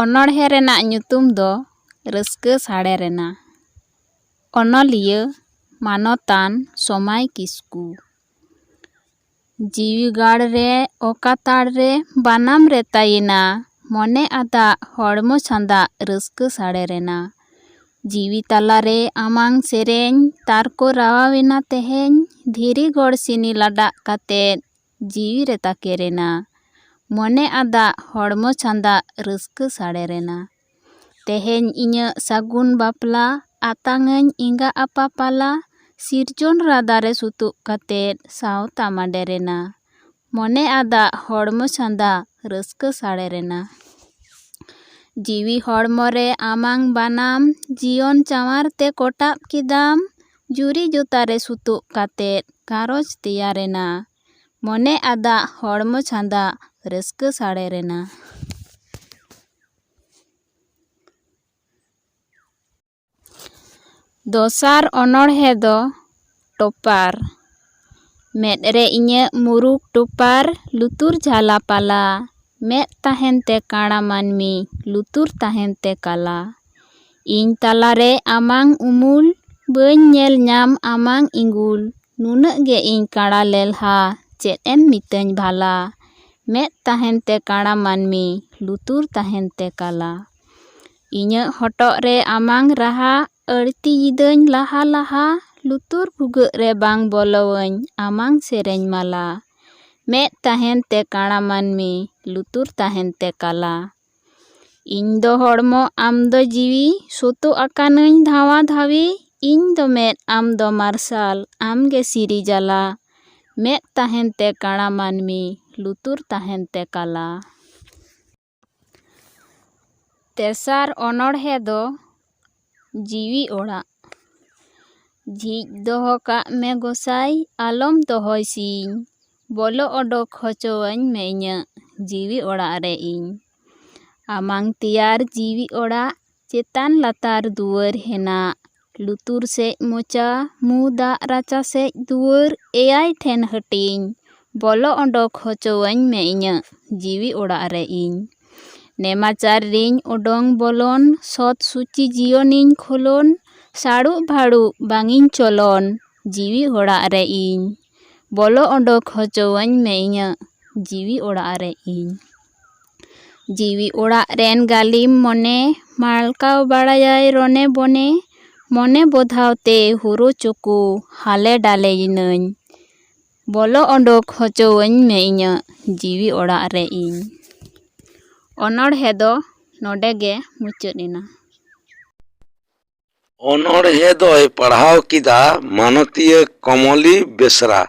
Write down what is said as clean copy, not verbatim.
ᱚᱱᱚᱬᱦᱮ ᱨᱮᱱᱟᱜ ᱧᱩᱛᱩᱢ ᱫᱚ ᱨᱟᱹᱥᱠᱟᱹ ᱥᱟᱲᱮ ᱨᱮᱱᱟ᱾ ᱚᱱᱚᱞᱤᱭᱟᱹ ᱢᱟᱱᱚᱛᱟᱱ ᱥᱚᱢᱟᱭ ᱠᱤᱥᱠᱩ᱾ ᱡᱤᱣᱤ ᱜᱟᱲ ᱨᱮ ᱚᱠᱟ ᱛᱟᱲ ᱨᱮ ᱵᱟᱱᱟᱢ ᱨᱮ ᱛᱟᱭᱮᱱᱟ, ᱢᱚᱱᱮ ᱟᱫᱟᱜ ᱦᱚᱲᱢᱚ ᱪᱷᱟᱸᱫᱟᱜ ᱨᱟᱹᱥᱠᱟᱹ ᱥᱟᱲᱮ ᱨᱮᱱᱟ᱾ ᱡᱤᱣᱤ ᱛᱟᱞᱟᱨᱮ ᱟᱢᱟᱝ ᱥᱮᱨᱮᱧ ᱛᱟᱨᱠᱚ ᱨᱟᱣᱟᱣᱮᱱᱟ ᱛᱮᱦᱮᱧ, ᱫᱷᱤᱨᱤ ᱜᱚᱲᱥᱤᱱᱤ ᱞᱟᱰᱟᱜ ᱠᱟᱛᱮᱫ ᱡᱤᱣᱤ ᱨᱮ ᱛᱟᱠᱮᱨᱮᱱᱟ᱾ ᱢᱚᱱᱮ ᱟᱫᱟᱜ ᱦᱚᱲᱢᱚ ᱪᱷᱟᱸᱫᱟᱜ ᱨᱟᱹᱥᱠᱟᱹ ᱥᱟᱲᱮ ᱨᱮᱱᱟ᱾ ᱛᱮᱦᱮᱧ ᱤᱧᱟᱹᱜ ᱥᱟᱹᱜᱩᱱ ᱵᱟᱯᱞᱟ, ᱟᱛᱟᱝᱟᱹᱧ ᱮᱸᱜᱟ ᱟᱯᱟ ᱯᱟᱞᱟ, ᱥᱤᱨᱡᱚᱱ ᱨᱟᱫᱟ ᱨᱮ ᱥᱩᱛᱩᱜ ᱠᱟᱛᱮᱫ ᱥᱟᱶᱛᱟ ᱢᱟᱰᱮ ᱨᱮᱱᱟ᱾ ᱢᱚᱱᱮ ᱟᱫᱟᱜ ᱦᱚᱲᱢᱚ ᱪᱷᱟᱸᱫᱟᱜ ᱨᱟᱹᱥᱠᱟᱹ ᱥᱟᱲᱮ ᱨᱮᱱᱟ᱾ ᱡᱤᱣᱤ ᱦᱚᱲᱢᱚ ᱨᱮ ᱟᱢᱟᱝ ᱵᱟᱱᱟᱢ, ᱡᱤᱭᱚᱱ ᱪᱟᱶᱟᱨ ᱛᱮ ᱠᱚᱴᱟᱵ ᱠᱮᱫᱟᱢ, ᱡᱩᱨᱤ ᱡᱚᱛᱟ ᱨᱮ ᱥᱩᱛᱩᱜ ᱠᱟᱛᱮᱫ ᱜᱷᱟᱨᱚᱸᱡᱽ ᱛᱮᱭᱟᱨᱮᱱᱟ᱾ ᱢᱚᱱᱮ ᱟᱫᱟᱜ ᱦᱚᱲᱢᱚ ᱪᱷᱟᱸᱫᱟᱜ ᱨᱟᱹᱥᱠᱟᱹ ᱥᱟᱲᱮ ᱨᱮᱱᱟ᱾ ᱫᱚᱥᱟᱨ ᱚᱱᱚᱬᱦᱮ ᱫᱚ ᱴᱚᱯᱟᱨ᱾ ᱢᱮᱫ ᱨᱮ ᱤᱧᱟᱹᱜ ᱢᱩᱨᱩᱠ ᱴᱚᱯᱟᱨ, ᱞᱩᱛᱩᱨ ᱡᱷᱟᱞᱟ ᱯᱟᱞᱟ, ᱢᱮᱫ ᱛᱟᱦᱮᱱ ᱛᱮ ᱠᱟᱬᱟ ᱢᱟᱹᱱᱢᱤ, ᱞᱩᱛᱩᱨ ᱛᱟᱦᱮᱱ ᱛᱮ ᱠᱟᱞᱟ᱾ ᱤᱧ ᱛᱟᱞᱟᱨᱮ ᱟᱢᱟᱝ ᱩᱢᱩᱞ, ᱵᱟᱹᱧ ᱧᱮᱞ ᱧᱟᱢ ᱟᱢᱟᱝ ᱤᱸᱜᱩᱞ, ᱱᱩᱱᱟᱹᱜ ᱜᱮ ᱤᱧ ᱠᱟᱬᱟ ᱞᱮᱞᱦᱟ, ᱪᱮᱫ ᱮᱢ ᱢᱤᱛᱟᱹᱧ ᱵᱷᱟᱞᱟ᱾ ᱢᱮᱫ ᱛᱟᱦᱮᱱ ᱛᱮ ᱠᱟᱬᱟ ᱢᱟᱹᱱᱢᱤ, ᱞᱩᱛᱩᱨ ᱛᱟᱦᱮᱱ ᱛᱮ ᱠᱟᱞᱟ᱾ ᱤᱧᱟᱹᱜ ᱦᱚᱴᱚᱜ ᱨᱮ ᱟᱢᱟᱝ ᱨᱟᱦᱟ, ᱟᱹᱲᱛᱤᱭᱤᱫᱟᱹᱧ ᱞᱟᱦᱟ ᱞᱟᱦᱟ, ᱞᱩᱛᱩᱨ ᱵᱷᱩᱜᱟᱹᱜ ᱨᱮ ᱵᱟᱝ ᱵᱚᱞᱚᱣᱟᱹᱧ ᱟᱢᱟᱝ ᱥᱮᱨᱮᱧ ᱢᱟᱞᱟ᱾ ᱢᱮᱫ ᱛᱟᱦᱮᱱ ᱛᱮ ᱠᱟᱬᱟ ᱢᱟᱹᱱᱢᱤ, ᱞᱩᱛᱩᱨ ᱛᱟᱦᱮᱱ ᱛᱮ ᱠᱟᱞᱟ᱾ ᱤᱧ ᱫᱚ ᱦᱚᱲᱢᱚ ᱟᱢ ᱫᱚ ᱡᱤᱣᱤ, ᱥᱚᱛᱚ ᱟᱠᱟᱱᱟᱹᱧ ᱫᱷᱟᱣᱟ ᱫᱷᱟᱣᱤ, ᱤᱧ ᱫᱚ ᱢᱮᱫ ᱟᱢ ᱫᱚ ᱢᱟᱨᱥᱟᱞ, ᱟᱢ ᱜᱮ ᱥᱤᱨᱤ ᱡᱟᱞᱟ᱾ ᱢᱮᱫ ᱛᱟᱦᱮᱱ ᱛᱮ ᱠᱟᱬᱟ ᱢᱟᱹᱱᱢᱤ, ᱞᱩᱛᱩᱨ ᱛᱟᱦᱮᱱ ᱛᱮ ᱠᱟᱞᱟ᱾ ᱛᱮᱥᱟᱨ ᱚᱱᱚᱬᱦᱮ ᱫᱚ ᱡᱤᱣᱤ ᱚᱲᱟᱜ᱾ ᱡᱷᱤᱡ ᱫᱚᱦᱚ ᱠᱟᱜ ᱢᱮ ᱜᱚᱸᱥᱟᱭ, ᱟᱞᱚᱢ ᱫᱚᱦᱚᱭ ᱥᱤᱧ, ᱵᱚᱞᱚ ᱚᱰᱚᱠ ᱦᱚᱪᱚᱣᱟᱹᱧ ᱢᱮ ᱤᱧᱟᱹᱜ ᱡᱤᱣᱤ ᱚᱲᱟᱜ ᱨᱮ ᱤᱧ᱾ ᱟᱢᱟᱝ ᱛᱮᱭᱟᱨ ᱡᱤᱣᱤ ᱚᱲᱟᱜ, ᱪᱮᱛᱟᱱ ᱞᱟᱛᱟᱨ ᱫᱩᱣᱟᱹᱨ ᱦᱮᱱᱟᱜ, ᱞᱩᱛᱩᱨ ᱥᱮᱡ ᱢᱚᱪᱟ, ᱢᱩ ᱫᱟᱜ ᱨᱟᱪᱟ ᱥᱮᱡ ᱫᱩᱣᱟᱹᱨ, eyay ᱴᱷᱮᱱ ᱦᱟᱹᱴᱤᱧ, ᱵᱚᱞᱚ ᱚᱰᱚᱠ ᱦᱚᱪᱚᱣᱟᱹᱧ ᱢᱮ ᱤᱧᱟᱹᱜ ᱡᱤᱣᱤ ᱚᱲᱟᱜ ᱨᱮ ᱤᱧ᱾ ᱱᱮᱢᱟᱪᱟᱨ ᱨᱤᱧ ᱚᱰᱚᱝ ᱵᱚᱞᱚᱱ, ᱥᱚᱛ ᱥᱩᱪᱤ ᱡᱤᱭᱚᱱᱤᱧ ᱠᱷᱚᱞᱚᱱ, ᱥᱟᱹᱲᱩᱵ ᱵᱷᱟᱹᱲᱩᱵ ᱵᱟᱝᱤᱧ ᱪᱚᱞᱚᱱ, ᱡᱤᱣᱤ ᱚᱲᱟᱜ ᱨᱮ ᱤᱧ᱾ ᱵᱚᱞᱚ ᱚᱰᱚᱠ ᱦᱚᱪᱚᱣᱟᱹᱧ ᱢᱮ ᱤᱧᱟᱹᱜ ᱡᱤᱣᱤ ᱚᱲᱟᱜ ᱨᱮ ᱤᱧ᱾ ᱡᱤᱣᱤ ᱚᱲᱟᱜ ᱨᱮᱱ ᱜᱟᱹᱞᱤᱢ ᱢᱚᱱᱮ, ᱢᱟᱲᱠᱟᱣ ᱵᱟᱲᱟᱭᱟᱭ ᱨᱚᱱᱮ ᱵᱚᱱᱮ, ᱢᱚᱱᱮ ᱵᱚᱫᱷᱟᱣ ᱛᱮ ᱦᱩᱨᱳ ᱪᱳᱠᱳ, ᱦᱟᱞᱮ ᱰᱟᱞᱮᱭᱤᱱᱟᱹᱧ᱾ ᱵᱚᱞᱚ ᱚᱰᱚᱠ ᱦᱚᱪᱚᱣᱟᱹᱧ ᱢᱮ ᱤᱧᱟᱹᱜ ᱡᱤᱣᱤ ᱚᱲᱟᱜ ᱨᱮ ᱤᱧ᱾ ᱚᱱᱚᱬᱦᱮ ᱫᱚ ᱱᱚᱰᱮ ᱜᱮ ᱢᱩᱪᱟᱹᱫ ᱮᱱᱟ᱾ ᱚᱱᱚᱬᱦᱮ ᱫᱚᱭ ᱯᱟᱲᱦᱟᱣ ᱠᱮᱫᱟ ᱢᱟᱱᱚᱛᱤᱭᱟᱹ ᱠᱚᱢᱚᱞᱤ ᱵᱮᱥᱨᱟ᱾